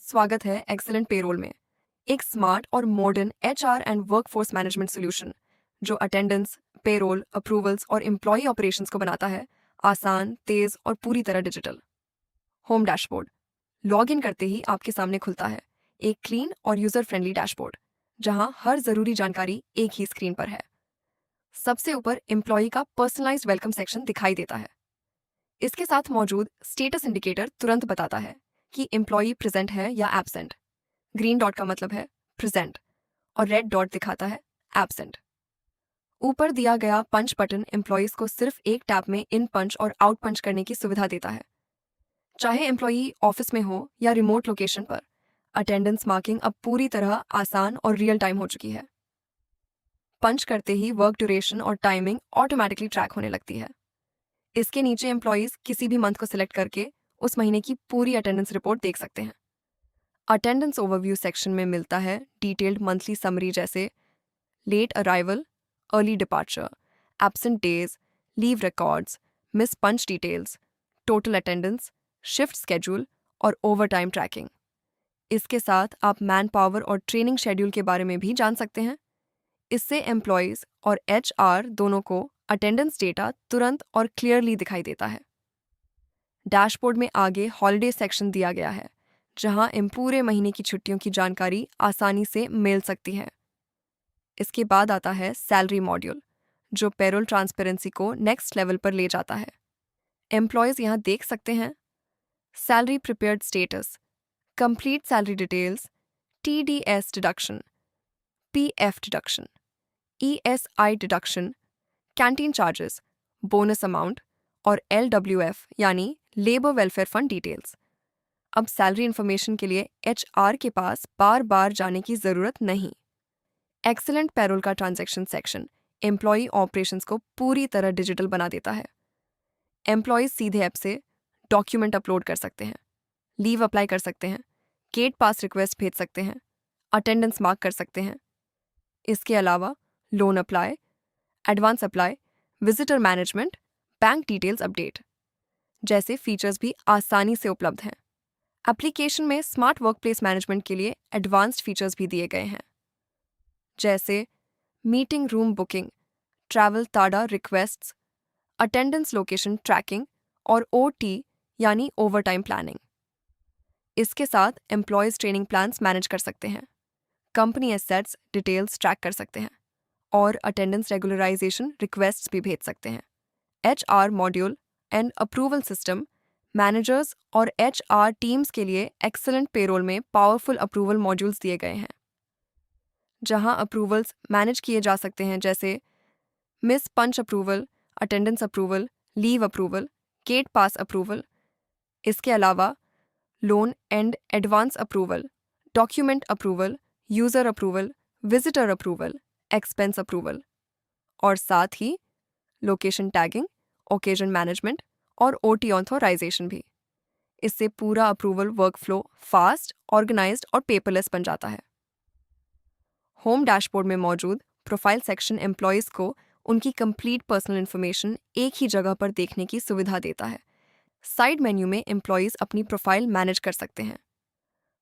स्वागत है excellent payroll में, एक स्मार्ट और modern HR and workforce management solution जो अटेंडेंस, पेरोल, अप्रूवल्स और एम्प्लॉय ऑपरेशंस को बनाता है आसान, तेज और पूरी तरह digital. Home dashboard log in करते ही आपके सामने खुलता है एक क्लीन और यूजर फ्रेंडली डैशबोर्ड जहां हर जरूरी जानकारी एक ही स्क्रीन पर है। सबसे ऊपर एम्प्लॉय का पर्सनलाइज्ड वेलकम सेक्शन दिखाई देता है। इसके साथ मौजूद स्टेटस इंडिकेटर तुरंत बताता है कि एम्प्लॉय प्रेजेंट है या एब्सेंट। ग्रीन डॉट का मतलब है प्रेजेंट और रेड डॉट दिखाता है एब्सेंट। ऊपर दिया गया पंच बटन एम्प्लॉयज को सिर्फ एक टैप में इन पंच और आउट पंच करने की सुविधा देता है। चाहे एम्प्लॉई ऑफिस में हो या रिमोट लोकेशन पर, अटेंडेंस मार्किंग अब पूरी तरह आसान और रियल टाइम हो चुकी है। पंच करते ही वर्क ड्यूरेशन और टाइमिंग ऑटोमेटिकली ट्रैक होने लगती है। इसके नीचे एम्प्लॉयज किसी भी मंथ को सिलेक्ट करके उस महीने की पूरी अटेंडेंस रिपोर्ट देख सकते हैं। अटेंडेंस ओवरव्यू सेक्शन में मिलता है डिटेल्ड मंथली समरी जैसे late arrival, early departure, absent days, leave records, miss punch details, total attendance, shift schedule और ओवरटाइम ट्रैकिंग। इसके साथ आप मैन पावर और ट्रेनिंग शेड्यूल के बारे में भी जान सकते हैं। इससे एम्प्लॉयज और एचआर दोनों को अटेंडेंस डेटा तुरंत और क्लियरली दिखाई देता है। डैशबोर्ड में आगे हॉलिडे सेक्शन दिया गया है जहां पूरे महीने की छुट्टियों की जानकारी आसानी से मिल सकती है। इसके बाद आता है सैलरी मॉड्यूल जो पेरोल ट्रांसपेरेंसी को नेक्स्ट लेवल पर ले जाता है। एम्प्लॉयज यहां देख सकते हैं salary prepared status, complete salary details, TDS deduction, PF deduction, ESI deduction, canteen charges, bonus amount और एलडब्ल्यूएफ यानी लेबर वेलफेयर फंड डिटेल्स। अब सैलरी इंफॉर्मेशन के लिए एचआर के पास बार बार जाने की जरूरत नहीं। एक्सेलेंट पेरोल का ट्रांजैक्शन सेक्शन एम्प्लॉय ऑपरेशंस को पूरी तरह डिजिटल बना देता है। एम्प्लॉयज सीधे ऐप से डॉक्यूमेंट अपलोड कर सकते हैं, लीव अप्लाई कर सकते हैं, गेट पास रिक्वेस्ट भेज सकते हैं, अटेंडेंस मार्क कर सकते हैं। इसके अलावा loan apply, advance apply, visitor management, bank details update जैसे फीचर्स भी आसानी से उपलब्ध हैं। एप्लीकेशन में स्मार्ट वर्कप्लेस मैनेजमेंट के लिए एडवांस्ड फीचर्स भी दिए गए हैं जैसे मीटिंग रूम बुकिंग, ट्रैवल ताड़ा रिक्वेस्ट्स, अटेंडेंस लोकेशन ट्रैकिंग और ओटी यानी ओवरटाइम प्लानिंग। इसके साथ एम्प्लॉयज ट्रेनिंग प्लान्स मैनेज कर सकते हैं, कंपनी एसेट्स डिटेल्स ट्रैक कर सकते हैं और अटेंडेंस रेगुलराइजेशन रिक्वेस्ट्स भी भेज सकते हैं। HR module and approval system managers और एचआर टीम्स के लिए एक्सेलेंट पेरोल में पावरफुल अप्रूवल मॉड्यूल्स दिए गए हैं जहां अप्रूवल्स मैनेज किए जा सकते हैं जैसे miss punch approval, attendance approval, leave approval, gate pass approval. इसके अलावा loan and advance approval, document approval, user approval, visitor approval, expense approval और साथ ही लोकेशन टैगिंग, ओकेजन मैनेजमेंट और ओटी ऑथराइजेशन भी। इससे पूरा अप्रूवल वर्कफ्लो फास्ट, ऑर्गेनाइज्ड और पेपरलेस बन जाता है। होम डैशबोर्ड में मौजूद प्रोफाइल सेक्शन एम्प्लॉयज को उनकी कंप्लीट पर्सनल इन्फॉर्मेशन एक ही जगह पर देखने की सुविधा देता है। साइड मेन्यू में एम्प्लॉयज अपनी प्रोफाइल मैनेज कर सकते हैं,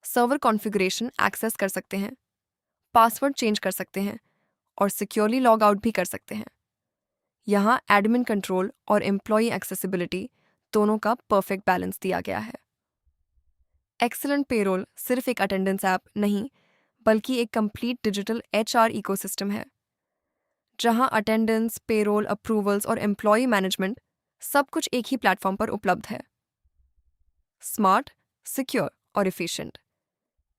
सर्वर कॉन्फ़िगरेशन एक्सेस कर सकते हैं, पासवर्ड चेंज कर सकते हैं और सिक्योरली लॉग आउट भी कर सकते हैं। यहाँ एडमिन कंट्रोल और एम्प्लॉय एक्सेसिबिलिटी दोनों का परफेक्ट बैलेंस दिया गया है। एक्सेलेंट पेरोल सिर्फ एक अटेंडेंस ऐप नहीं बल्कि एक कंप्लीट डिजिटल एचआर इकोसिस्टम है जहां अटेंडेंस, पेरोल, अप्रूवल्स और एम्प्लॉय मैनेजमेंट सब कुछ एक ही प्लेटफॉर्म पर उपलब्ध है। स्मार्ट, सिक्योर और efficient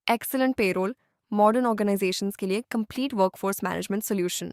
excellent payroll modern organisations के लिए कंप्लीट वर्कफोर्स मैनेजमेंट सॉल्यूशन।